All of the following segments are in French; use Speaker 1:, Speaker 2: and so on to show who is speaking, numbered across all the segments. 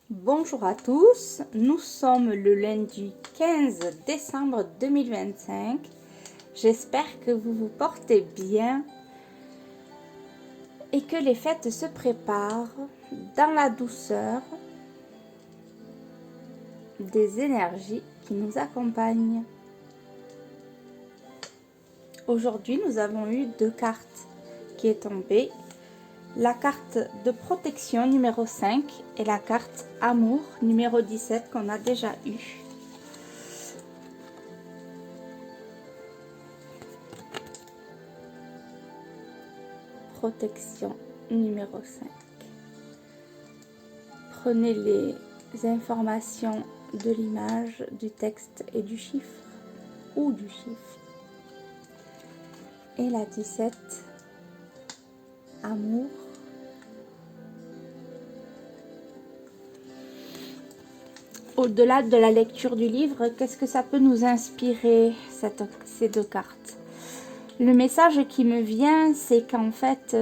Speaker 1: Bonjour à tous, nous sommes le lundi 15 décembre 2025. J'espère que vous vous portez bien et que les fêtes se préparent dans la douceur des énergies qui nous accompagnent. Aujourd'hui, nous avons eu deux cartes qui est tombée. La carte de protection numéro 5 et la carte amour numéro 17 qu'on a déjà eu. Protection numéro 5. Prenez les informations de l'image, du texte et du chiffre ou du chiffre. Et la 17, amour. Au-delà de la lecture du livre, qu'est-ce que ça peut nous inspirer, ces deux cartes? Le message qui me vient, c'est qu'en fait,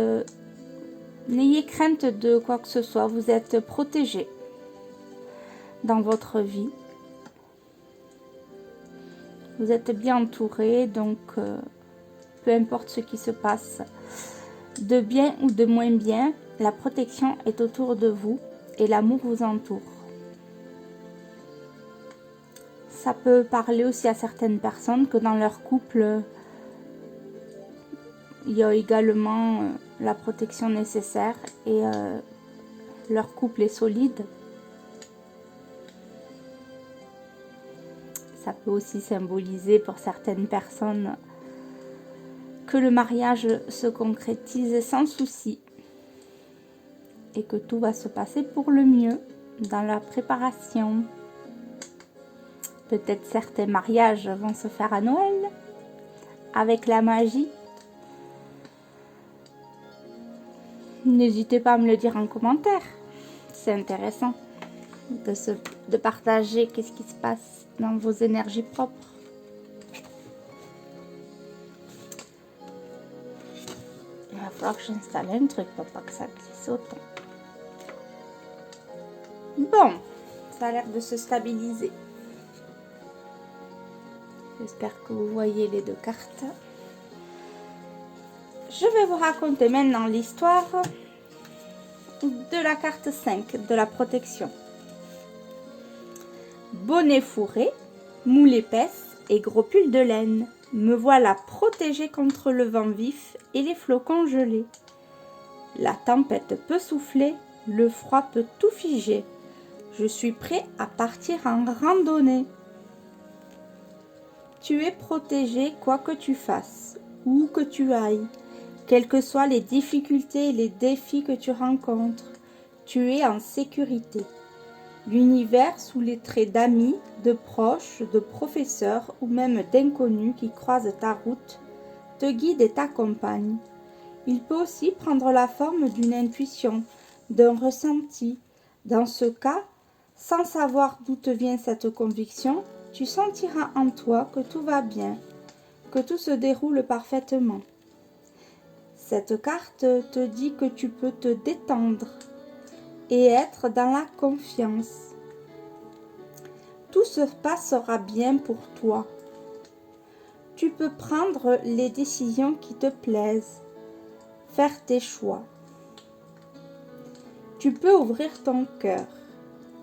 Speaker 1: n'ayez crainte de quoi que ce soit. Vous êtes protégé dans votre vie. Vous êtes bien entouré, donc peu importe ce qui se passe, de bien ou de moins bien, la protection est autour de vous et l'amour vous entoure. Ça peut parler aussi à certaines personnes que dans leur couple, il y a également la protection nécessaire et leur couple est solide. Ça peut aussi symboliser pour certaines personnes que le mariage se concrétise sans souci et que tout va se passer pour le mieux dans la préparation. Peut-être certains mariages vont se faire à Noël avec la magie. N'hésitez pas à me le dire en commentaire. C'est intéressant de partager qu'est-ce qui se passe dans vos énergies propres. Il va falloir que j'installe un truc pour pas que ça glisse autant. Bon, ça a l'air de se stabiliser. J'espère que vous voyez les deux cartes. Je vais vous raconter maintenant l'histoire de la carte 5 de la protection. Bonnet fourré, moule épaisse et gros pull de laine. Me voilà protégée contre le vent vif et les flocons gelés. La tempête peut souffler, le froid peut tout figer. Je suis prêt à partir en randonnée. Tu es protégé quoi que tu fasses, où que tu ailles, quelles que soient les difficultés et les défis que tu rencontres, tu es en sécurité. L'univers sous les traits d'amis, de proches, de professeurs ou même d'inconnus qui croisent ta route, te guide et t'accompagne. Il peut aussi prendre la forme d'une intuition, d'un ressenti. Dans ce cas, sans savoir d'où te vient cette conviction, tu sentiras en toi que tout va bien, que tout se déroule parfaitement. Cette carte te dit que tu peux te détendre et être dans la confiance. Tout se passera bien pour toi. Tu peux prendre les décisions qui te plaisent, faire tes choix. Tu peux ouvrir ton cœur,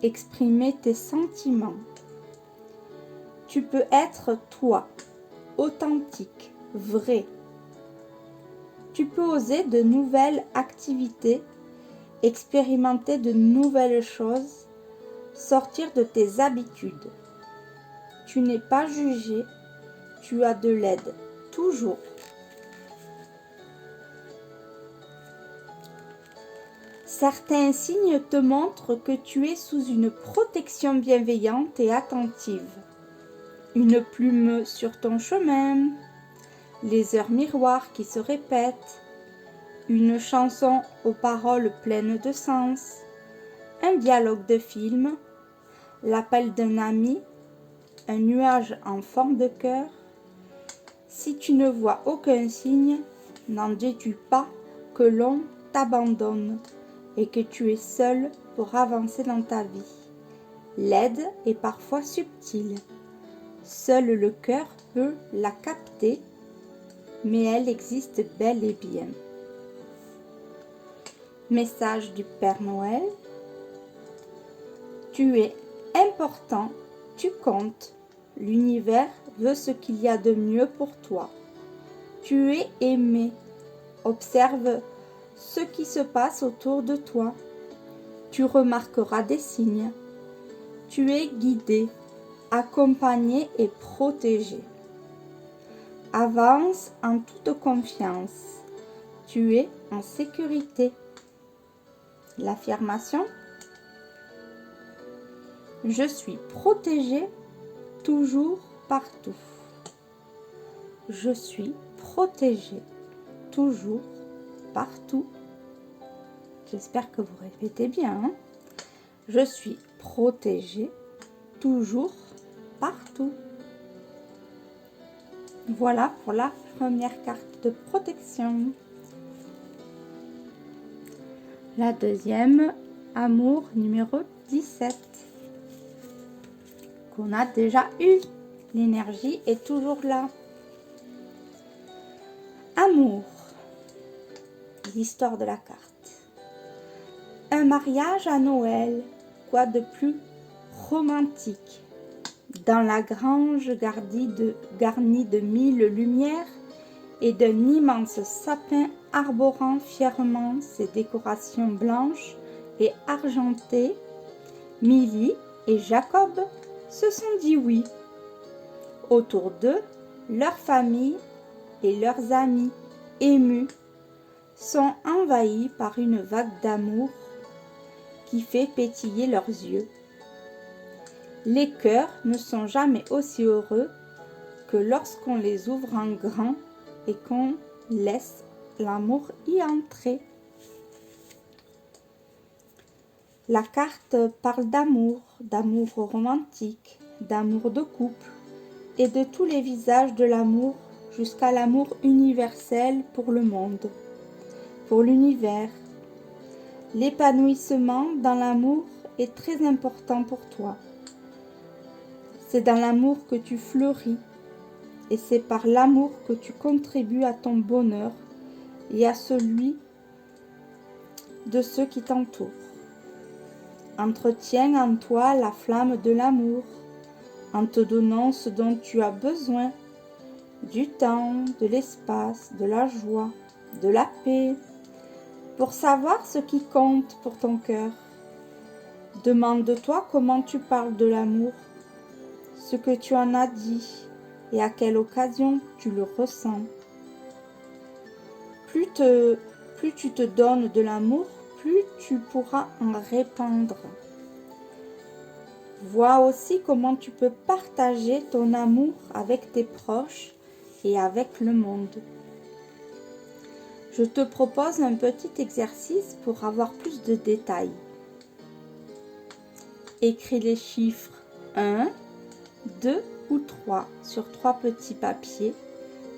Speaker 1: exprimer tes sentiments. Tu peux être toi, authentique, vrai. Tu peux oser de nouvelles activités, expérimenter de nouvelles choses, sortir de tes habitudes. Tu n'es pas jugé, tu as de l'aide, toujours. Certains signes te montrent que tu es sous une protection bienveillante et attentive. Une plume sur ton chemin, les heures miroirs qui se répètent, une chanson aux paroles pleines de sens, un dialogue de film, l'appel d'un ami, un nuage en forme de cœur. Si tu ne vois aucun signe, n'en déduis pas que l'on t'abandonne. et que tu es seul pour avancer dans ta vie. L'aide est parfois subtile. Seul le cœur peut la capter, mais elle existe bel et bien. Message du Père Noël. Tu es important, tu comptes. L'univers veut ce qu'il y a de mieux pour toi. Tu es aimé. Observe ce qui se passe autour de toi. Tu remarqueras des signes. Tu es guidé, accompagné et protégé. Avance en toute confiance. Tu es en sécurité. L'affirmation. Je suis protégé toujours partout. Je suis protégé toujours partout. J'espère que vous répétez bien. Hein? Je suis protégé toujours partout. Voilà pour la première carte de protection. La deuxième, amour numéro 17. Qu'on a déjà eu. L'énergie est toujours là. Amour. L'histoire de la carte. Un mariage à Noël. Quoi de plus romantique? Dans la grange garnie de 1000 lumières et d'un immense sapin arborant fièrement ses décorations blanches et argentées, Milly et Jacob se sont dit oui. Autour d'eux, leur famille et leurs amis, émus, sont envahis par une vague d'amour qui fait pétiller leurs yeux. Les cœurs ne sont jamais aussi heureux que lorsqu'on les ouvre en grand et qu'on laisse l'amour y entrer. La carte parle d'amour romantique, d'amour de couple et de tous les visages de l'amour jusqu'à l'amour universel pour le monde, pour l'univers. L'épanouissement dans l'amour est très important pour toi. C'est dans l'amour que tu fleuris et c'est par l'amour que tu contribues à ton bonheur et à celui de ceux qui t'entourent. Entretiens en toi la flamme de l'amour en te donnant ce dont tu as besoin, du temps, de l'espace, de la joie, de la paix, pour savoir ce qui compte pour ton cœur. Demande-toi comment tu parles de l'amour, ce que tu en as dit et à quelle occasion tu le ressens. Plus tu te donnes de l'amour, plus tu pourras en répandre. Vois aussi comment tu peux partager ton amour avec tes proches et avec le monde. Je te propose un petit exercice pour avoir plus de détails. Écris les chiffres 1, 2 ou 3 sur 3 petits papiers,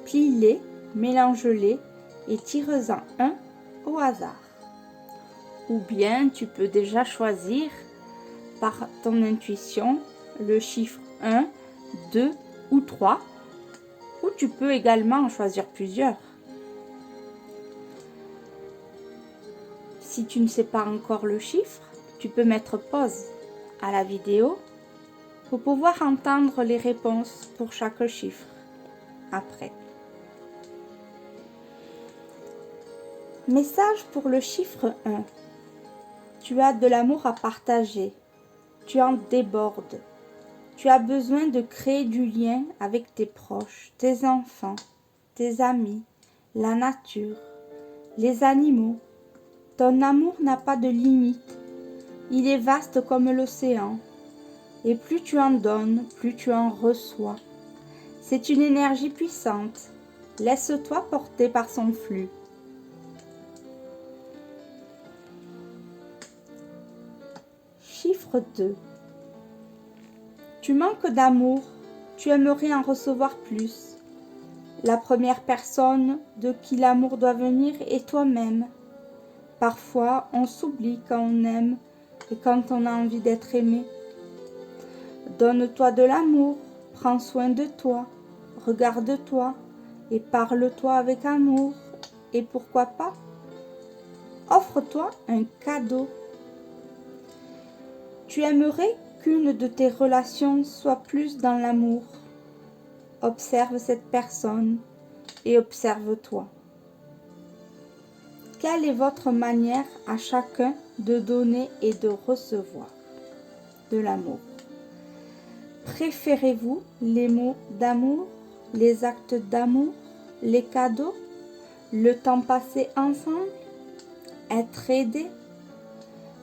Speaker 1: plie-les, mélange-les et tire-en un au hasard. Ou bien tu peux déjà choisir par ton intuition le chiffre 1, 2 ou 3, ou tu peux également en choisir plusieurs. Si tu ne sais pas encore le chiffre, tu peux mettre pause à la vidéo pour pouvoir entendre les réponses pour chaque chiffre après. Message pour le chiffre 1. Tu as de l'amour à partager. Tu en débordes. Tu as besoin de créer du lien avec tes proches, tes enfants, tes amis, la nature, les animaux. Ton amour n'a pas de limite. Il est vaste comme l'océan. Et plus tu en donnes, plus tu en reçois. C'est une énergie puissante. Laisse-toi porter par son flux. Chiffre 2. Tu manques d'amour, tu aimerais en recevoir plus. La première personne de qui l'amour doit venir est toi-même. Parfois, on s'oublie quand on aime et quand on a envie d'être aimé. Donne-toi de l'amour, prends soin de toi, regarde-toi et parle-toi avec amour. Et pourquoi pas, offre-toi un cadeau. Tu aimerais qu'une de tes relations soit plus dans l'amour. Observe cette personne et observe-toi. Quelle est votre manière à chacun de donner et de recevoir de l'amour? Préférez-vous les mots d'amour, les actes d'amour, les cadeaux, le temps passé ensemble, être aidé?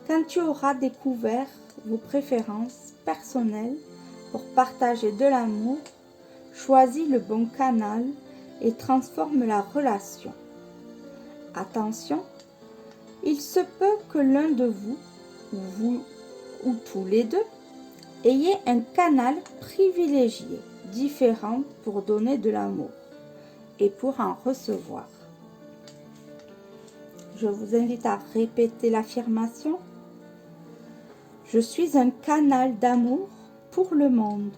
Speaker 1: Quand tu auras découvert vos préférences personnelles pour partager de l'amour, choisis le bon canal et transforme la relation. Attention, il se peut que l'un de vous ou tous les deux, ayez un canal privilégié, différent pour donner de l'amour et pour en recevoir. Je vous invite à répéter l'affirmation. Je suis un canal d'amour pour le monde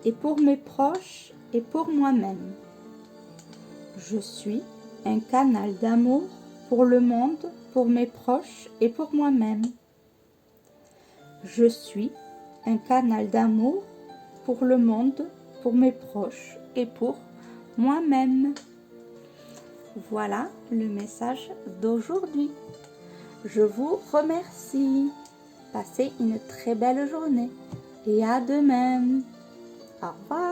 Speaker 1: et pour mes proches et pour moi-même. Je suis un canal d'amour pour le monde, pour mes proches et pour moi-même. Je suis un canal d'amour pour le monde, pour mes proches et pour moi-même. Voilà le message d'aujourd'hui. Je vous remercie. Passez une très belle journée et à demain. Au revoir.